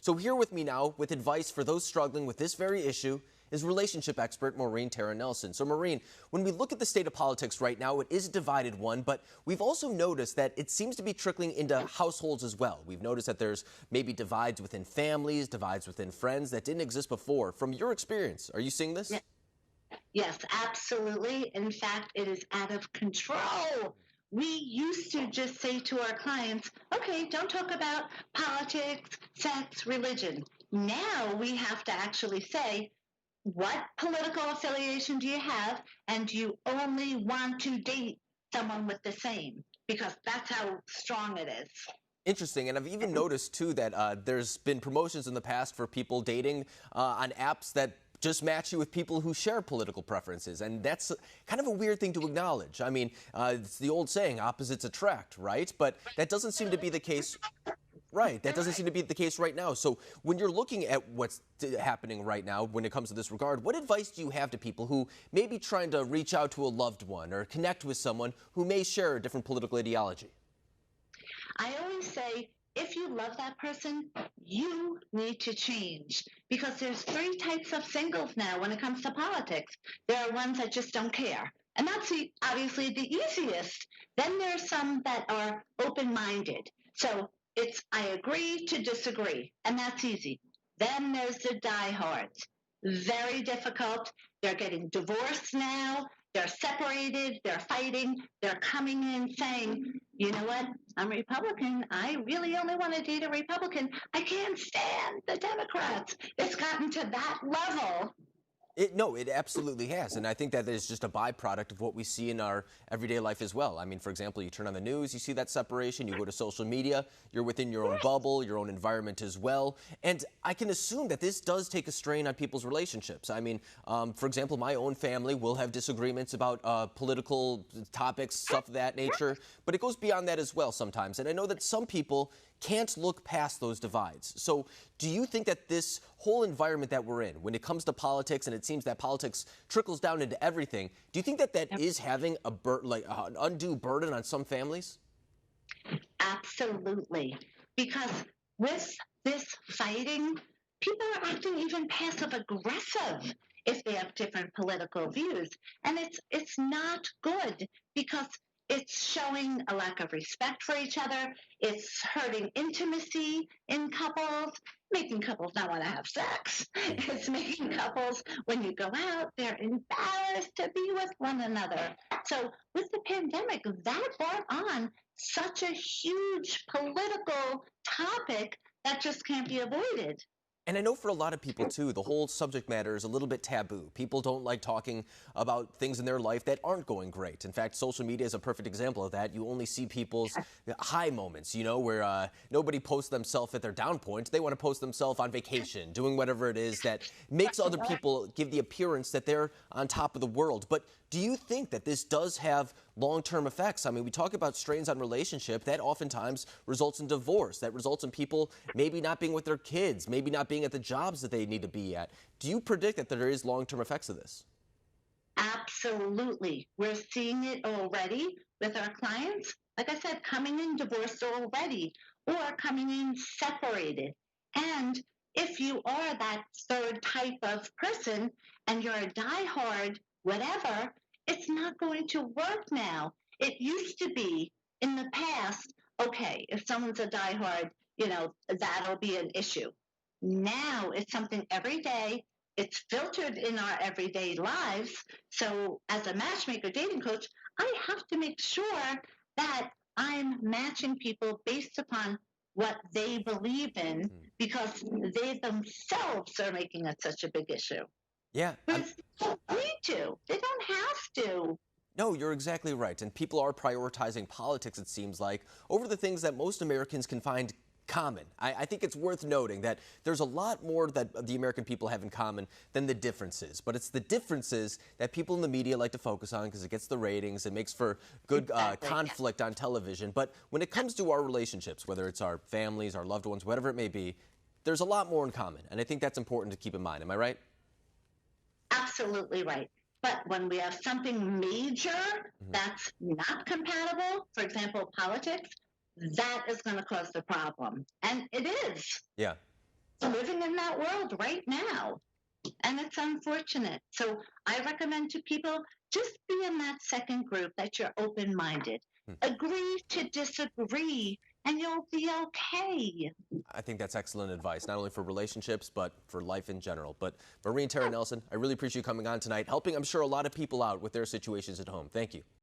So here with me now with advice for those struggling with this very issue is relationship expert Maureen Nelson. So Maureen, when we look at the state of politics right now, it is a divided one, but we've also noticed that it seems to be trickling into households as well. We've noticed that there's maybe divides within families, divides within friends that didn't exist before. From your experience, are you seeing this? Yes, absolutely. In fact, it is out of control. We used to just say to our clients, okay, don't talk about politics, sex, religion. Now we have to actually say, what political affiliation do you have? And do you only want to date someone with the same? Because that's how strong it is. Interesting, and I've even noticed too that there's been promotions in the past for people dating on apps that just match you with people who share political preferences, and that's kind of a weird thing to acknowledge. I mean, it's the old saying, opposites attract, right? But that doesn't seem to be the case. Right, that doesn't seem to be the case right now. So when you're looking at what's happening right now when it comes to this regard, what advice do you have to people who may be trying to reach out to a loved one or connect with someone who may share a different political ideology? I always say, if you love that person, you need to change, because there's three types of singles now when it comes to politics. There are ones that just don't care, and that's obviously the easiest. Then there's some that are open-minded. So it's I agree to disagree, and that's easy. Then there's the diehards. Very difficult. They're getting divorced now. They're separated. They're fighting. They're coming in saying, you know what? I'm Republican. I really only want to date a Republican. I can't stand the Democrats. It's gotten to that level. No, it absolutely has. And I think that is just a byproduct of what we see in our everyday life as well. I mean, for example, you turn on the news, you see that separation, you go to social media, you're within your own bubble, your own environment as well. And I can assume that this does take a strain on people's relationships. I mean, for example, my own family will have disagreements about political topics, stuff of that nature, but it goes beyond that as well sometimes. And I know that some people can't look past those divides. So do you think that this whole environment that we're in, when it comes to politics, and it seems that politics trickles down into everything, do you think that that is having an undue burden on some families? Absolutely. Because with this fighting, people are acting even passive aggressive if they have different political views. And it's not good, because it's showing a lack of respect for each other. It's hurting intimacy in couples, making couples not want to have sex. It's making couples, when you go out, they're embarrassed to be with one another. So with the pandemic, that brought on such a huge political topic that just can't be avoided. And I know for a lot of people, too, the whole subject matter is a little bit taboo. People don't like talking about things in their life that aren't going great. In fact, social media is a perfect example of that. You only see people's high moments, you know, where nobody posts themselves at their down points. They want to post themselves on vacation, doing whatever it is that makes other people give the appearance that they're on top of the world. But do you think that this does have long-term effects? I mean, we talk about strains on relationship. That oftentimes results in divorce. That results in people maybe not being with their kids, maybe not being at the jobs that they need to be at. Do you predict that there is long-term effects of this? Absolutely. We're seeing it already with our clients. Like I said, coming in divorced already, or coming in separated. And if you are that third type of person and you're a diehard whatever, it's not going to work now. It used to be in the past, okay, if someone's a diehard, you know, that'll be an issue. Now it's something every day. It's filtered in our everyday lives. So as a matchmaker dating coach, I have to make sure that I'm matching people based upon what they believe in, because they themselves are making it such a big issue. Yeah. But they don't need to. They don't have to. No, you're exactly right. And people are prioritizing politics, it seems like, over the things that most Americans can find common. I think it's worth noting that there's a lot more that the American people have in common than the differences. But it's the differences that people in the media like to focus on because it gets the ratings. It makes for good conflict on television. But when it comes to our relationships, whether it's our families, our loved ones, whatever it may be, there's a lot more in common. And I think that's important to keep in mind. Am I right? Absolutely right. But when we have something major that's not compatible, for example, politics, that is going to cause the problem. And it is. Yeah. living in that world right now. And it's unfortunate. So I recommend to people just be in that second group that you're open minded. Agree to disagree, and you'll be okay. I think that's excellent advice, not only for relationships, but for life in general. But Maureen Tara Nelson, I really appreciate you coming on tonight, helping, I'm sure, a lot of people out with their situations at home. Thank you.